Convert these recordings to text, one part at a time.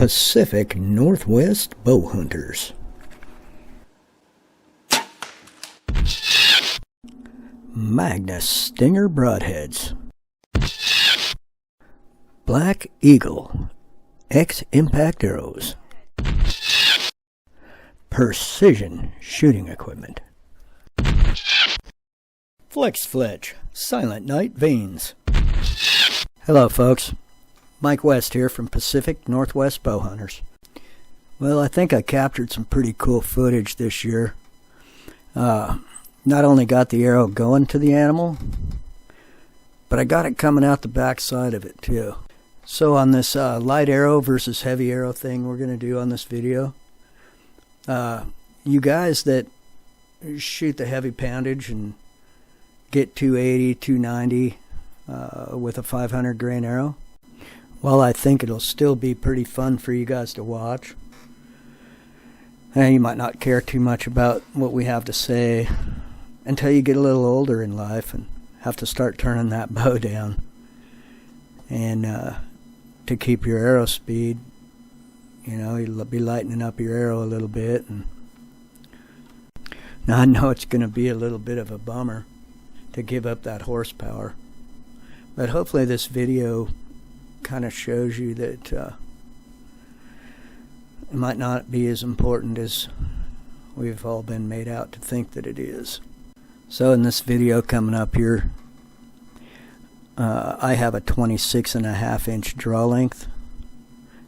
Pacific Northwest bow hunters. Magnus Stinger broadheads. Black Eagle X impact arrows. Precision shooting equipment. Flex Fletch Silent Night vanes. Hello folks, Mike West here from Pacific Northwest Bow Hunters. Well, I think I captured some pretty cool footage this year. Not only got the arrow going to the animal, but I got it coming out the back side of it too. So on this light arrow versus heavy arrow thing we're going to do on this video, you guys that shoot the heavy poundage and get 280, 290 with a 500 grain arrow, well, I think it'll still be pretty fun for you guys to watch. And you might not care too much about what we have to say until you get a little older in life and have to start turning that bow down. And to keep your arrow speed, you know, you'll be lightening up your arrow a little bit. And now I know it's going to be a little bit of a bummer to give up that horsepower, but hopefully this video kind of shows you that it might not be as important as we've all been made out to think that it is. So in this video coming up here, I have a 26.5 inch draw length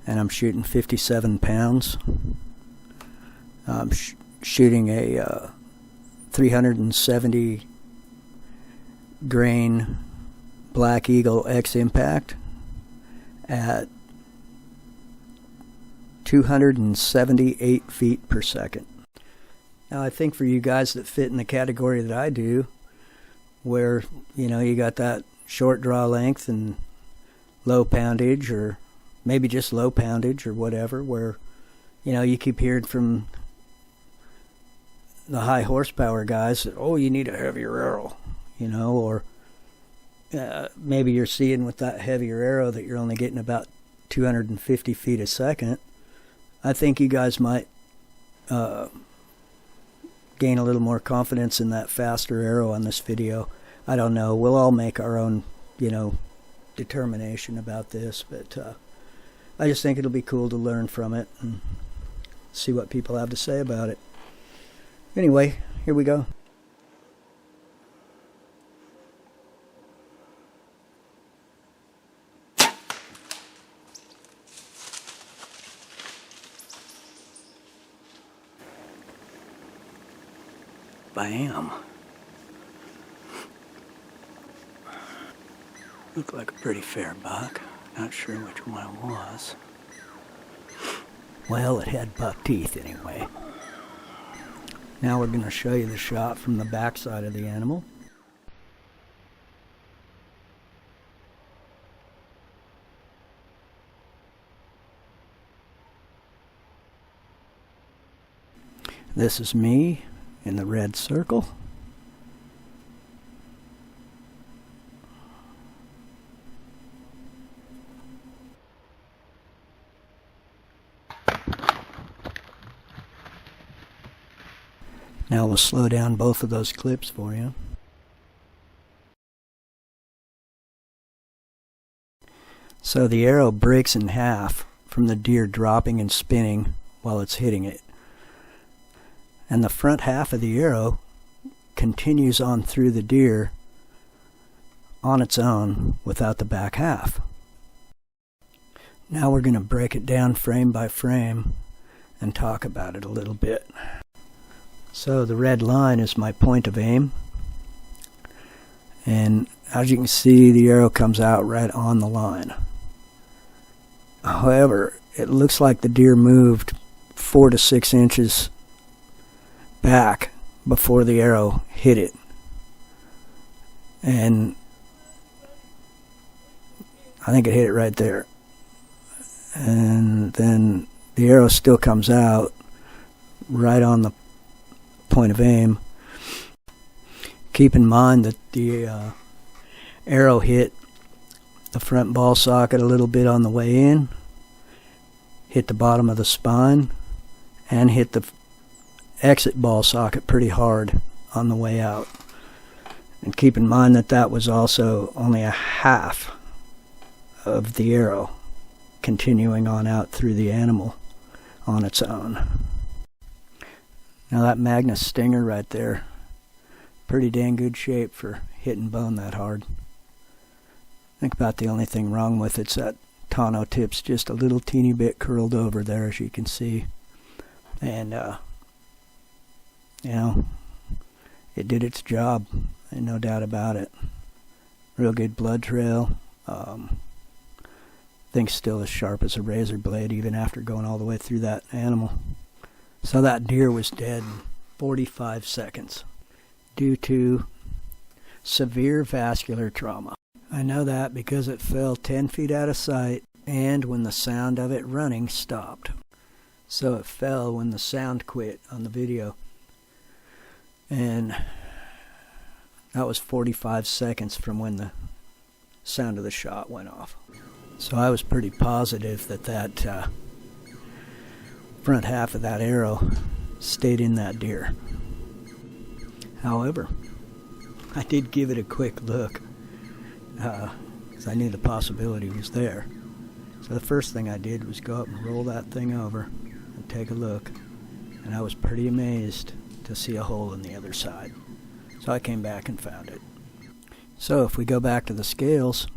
and I'm shooting 57 pounds. I'm shooting a 370 grain Black Eagle X impact at 278 feet per second. Now I think for you guys that fit in the category that I do, where you know you got that short draw length and low poundage, or maybe just low poundage or whatever, where you know you keep hearing from the high horsepower guys that, oh, you need a heavier arrow, you know, or maybe you're seeing with that heavier arrow that you're only getting about 250 feet a second. I think you guys might gain a little more confidence in that faster arrow on this video. I don't know. We'll all make our own, you know, determination about this, but I just think it'll be cool to learn from it and see what people have to say about it. Anyway, here we go. Bam. Looked like a pretty fair buck. Not sure which one it was. Well, it had buck teeth anyway. Now we're going to show you the shot from the back side of the animal. This is me in the red circle. Now we'll slow down both of those clips for you. So the arrow breaks in half from the deer dropping and spinning while it's hitting it. And the front half of the arrow continues on through the deer on its own without the back half. Now we're going to break it down frame by frame and talk about it a little bit. So the red line is my point of aim, and as you can see, the arrow comes out right on the line. However, it looks like the deer moved 4 to 6 inches back before the arrow hit it, and I think it hit it right there, and then the arrow still comes out right on the point of aim. Keep in mind that the arrow hit the front ball socket a little bit on the way in, hit the bottom of the spine and hit the exit ball socket pretty hard on the way out. And keep in mind that that was also only a half of the arrow continuing on out through the animal on its own. Now that Magnus Stinger right there, pretty dang good shape for hitting bone that hard. I think about the only thing wrong with it's that tonneau tip's just a little teeny bit curled over there, as you can see. And you know, it did its job, and no doubt about it. Real good blood trail. Thing's still as sharp as a razor blade even after going all the way through that animal. So that deer was dead in 45 seconds due to severe vascular trauma. I know that because it fell 10 feet out of sight and when the sound of it running stopped. So it fell when the sound quit on the video. And that was 45 seconds from when the sound of the shot went off. So I was pretty positive that that front half of that arrow stayed in that deer. However, I did give it a quick look because I knew the possibility was there. So the first thing I did was go up and roll that thing over and take a look, and I was pretty amazed to see a hole in the other side. So I came back and found it. So if we go back to the scales,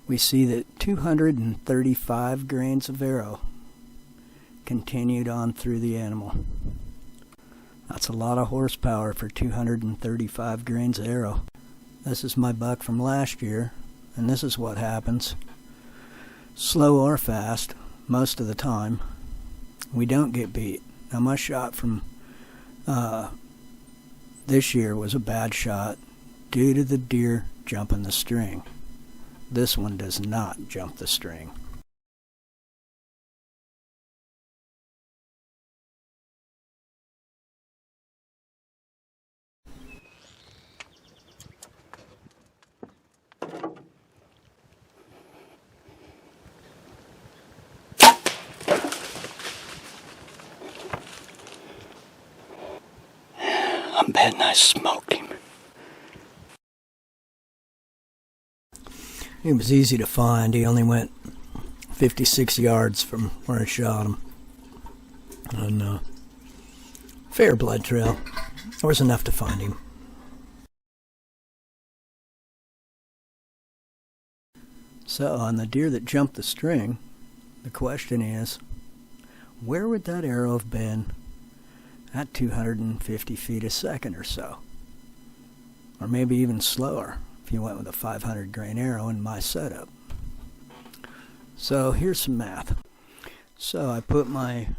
we see that 235 grains of arrow continued on through the animal. That's a lot of horsepower for 235 grains of arrow. This is my buck from last year, and this is what happens. Slow or fast, most of the time, we don't get beat. Now my shot from this year was a bad shot due to the deer jumping the string. This one does not jump the string. I'm betting I smoked him. It was easy to find. He only went 56 yards from where I shot him. And fair blood trail. There was enough to find him. So on the deer that jumped the string, the question is, where would that arrow have been at 250 feet a second or so? Or maybe even slower if you went with a 500 grain arrow in my setup. So here's some math. So I put my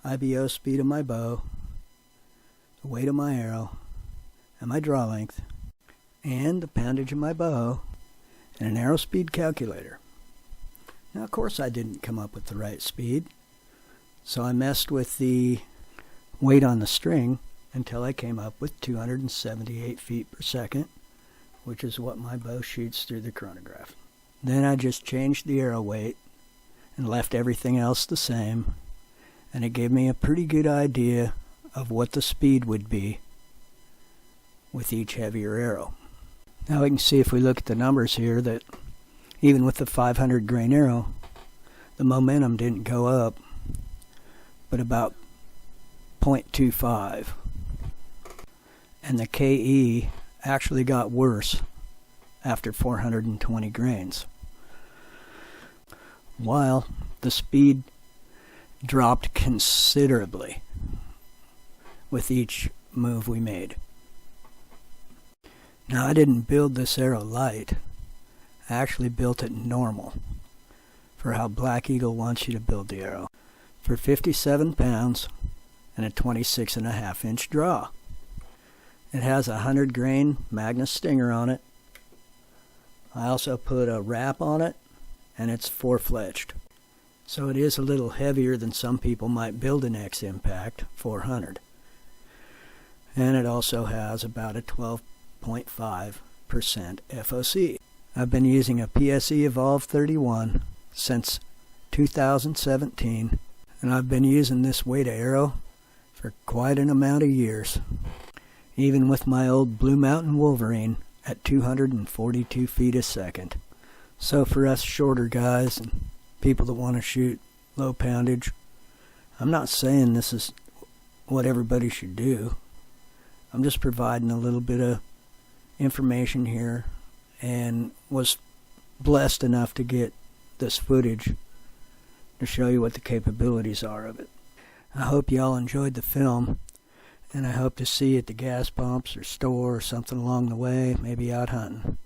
IBO speed of my bow, the weight of my arrow, and my draw length, and the poundage of my bow, and an arrow speed calculator. Now of course I didn't come up with the right speed, so I messed with the weight on the string until I came up with 278 feet per second, which is what my bow shoots through the chronograph. Then I just changed the arrow weight and left everything else the same, and it gave me a pretty good idea of what the speed would be with each heavier arrow. Now we can see if we look at the numbers here that even with the 500 grain arrow, the momentum didn't go up, but about 0.25. And the KE actually got worse after 420 grains, while the speed dropped considerably with each move we made. Now I didn't build this arrow light, I actually built it normal for how Black Eagle wants you to build the arrow, for 57 pounds and a 26.5 inch draw. It has a 100 grain Magnus Stinger on it. I also put a wrap on it, and it's 4-fletched. So it is a little heavier than some people might build an X-Impact 400. And it also has about a 12.5% FOC. I've been using a PSE Evolve 31 since 2017, and I've been using this weight arrow for quite an amount of years, even with my old Blue Mountain Wolverine at 242 feet a second. So for us shorter guys and people that want to shoot low poundage, I'm not saying this is what everybody should do. I'm just providing a little bit of information here, and was blessed enough to get this footage to show you what the capabilities are of it. I hope y'all enjoyed the film, and I hope to see you at the gas pumps or store or something along the way, maybe out hunting.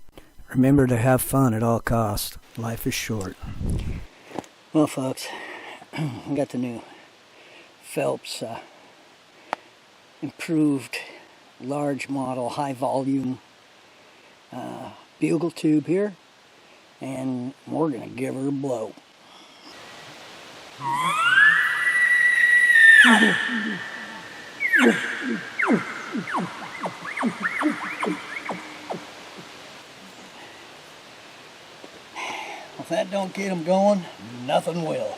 Remember to have fun at all costs. Life is short. Well, folks, I got the new Phelps improved large model high volume bugle tube here, and we're gonna give her a blow. If that don't get them going, nothing will.